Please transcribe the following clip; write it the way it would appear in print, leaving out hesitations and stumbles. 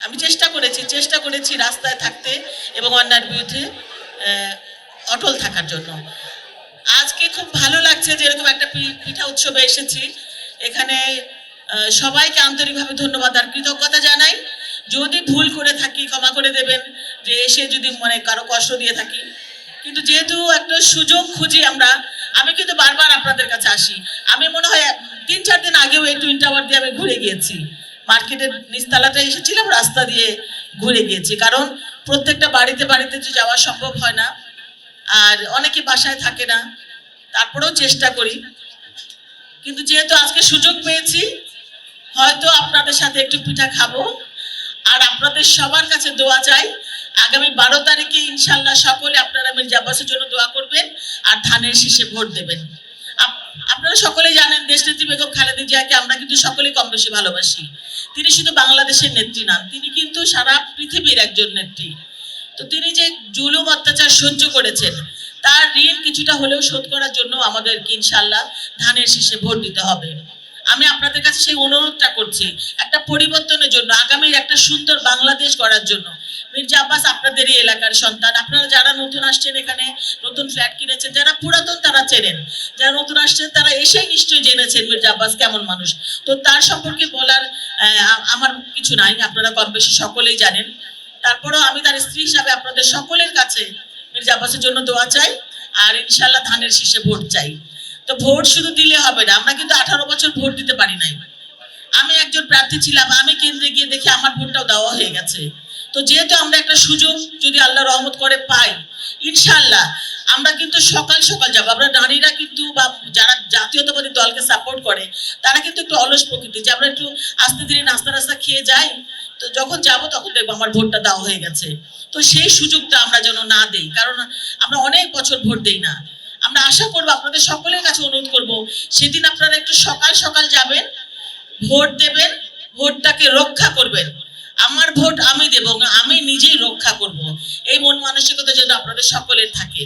আমি চেষ্টা করেছি রাস্তায় থাকতে এবং অন্যায়ের বিরুদ্ধে অটল থাকার জন্য। আজকে খুব ভালো লাগছে যে এরকম একটা পিঠা উৎসবে এসেছি। এখানে সবাইকে আন্তরিকভাবে ধন্যবাদ আর কৃতজ্ঞতা জানাই। যদি ভুল করে থাকি ক্ষমা করে দেবেন, যে এসে যদি মানে কারো কষ্ট দিয়ে থাকি। কিন্তু যেহেতু একটা সুযোগ খুঁজি আমরা, আমি কিন্তু বারবার আপনাদের কাছে আসি। আমি মনে হয় 3-4 দিন আগেও এই টুইন টাওয়ার দিয়ে আমি ঘুরে গিয়েছি, মার্কেটের নিচতলাটা এসেছিলাম, রাস্তা দিয়ে ঘুরে গিয়েছি। কারণ প্রত্যেকটা বাড়িতে বাড়িতে যে যাওয়া সম্ভব হয় না, আর অনেকে বাসায় থাকে না, তারপরেও চেষ্টা করি। কিন্তু যেহেতু আজকে সুযোগ পেয়েছি, হয়তো আপনাদের সাথে একটু পিঠা খাবো। আর আপনাদের সবার কাছে দোয়া চাই, আগামী 12 তারিখে ইনশাল্লাহ সকলে আপনারা মির্জা আব্বাসের জন্য দোয়া করবেন আর ধানের শীষে ভোট দেবেন। আপনারা সকলেই জানেন দেশনেত্রী বেগম খালেদা জিয়াকে আমরা কিন্তু সকলেই কম বেশি ভালোবাসি। তিনি শুধু বাংলাদেশের নেত্রী নন, তিনি কিন্তু সারা পৃথিবীর একজন নেত্রী। তো তিনি যে জুলুম অত্যাচার সহ্য করেছেন, তার ঋণ কিছুটা হলেও শোধ করার জন্য আমাদেরকে ইনশাল্লাহ ধানের শীষে ভোট দিতে হবে। আমি আপনাদের কাছে সেই অনুরোধটা করছি, একটা পরিবর্তনের জন্য, আগামীর একটা সুন্দর বাংলাদেশ গড়ার জন্য। মির্জা আব্বাস আপনাদেরই এলাকার সন্তান। আপনারা যারা নতুন আসছেন, এখানে নতুন ফ্ল্যাট কিনেছেন, যারা পুরাতন তারা চেনেন, যারা নতুন আসছেন তারা এসেই নিশ্চয়ই জেনেছেন মির্জা আব্বাস কেমন মানুষ। তো তার সম্পর্কে বলার আমার কিছু নাই, আপনারা কম বেশি সকলেই জানেন। তারপরেও আমি তার স্ত্রী হিসাবে আপনাদের সকলের কাছে মির্জা আব্বাসের জন্য দোয়া চাই আর ইনশাল্লাহ ধানের শীষে ভোট চাই। তো ভোট শুধু দিলে হবে না, আমরা কিন্তু 18 বছর ভোট দিতে পারি নাই। আমি একজন প্রার্থী ছিলাম, আমি কেন্দ্রে গিয়ে দেখি আমার ভোটটাও দেওয়া হয়ে গেছে। তো যেহেতু আমরা একটা সুযোগ যদি আল্লাহ রহমত করে পাই, ইনশাল্লাহ আমরা কিন্তু সকাল সকাল যাবো। আমরা নারীরা কিন্তু বা যারা জাতীয়তাবাদী দলকে সাপোর্ট করে, তারা কিন্তু একটু অলস প্রকৃতি, যে আমরা একটু আস্তে ধীরে নাস্তা খেয়ে যাই। তো যখন যাব তখন দেখবো আমার ভোটটা দেওয়া হয়ে গেছে। তো সেই সুযোগটা আমরা যেন না দেই, কারণ আমরা অনেক বছর ভোট দেই না। আমরা আশা করবো, আপনাদের সকলের কাছে অনুরোধ করব, সেদিন আপনারা একটু সকাল সকাল যাবেন, ভোট দেবেন, ভোটটাকে রক্ষা করবেন। আমার ভোট আমি দেব, আমি নিজেই রক্ষা করব, এই মন মানসিকতা যেন আপনাদের সকলের থাকে।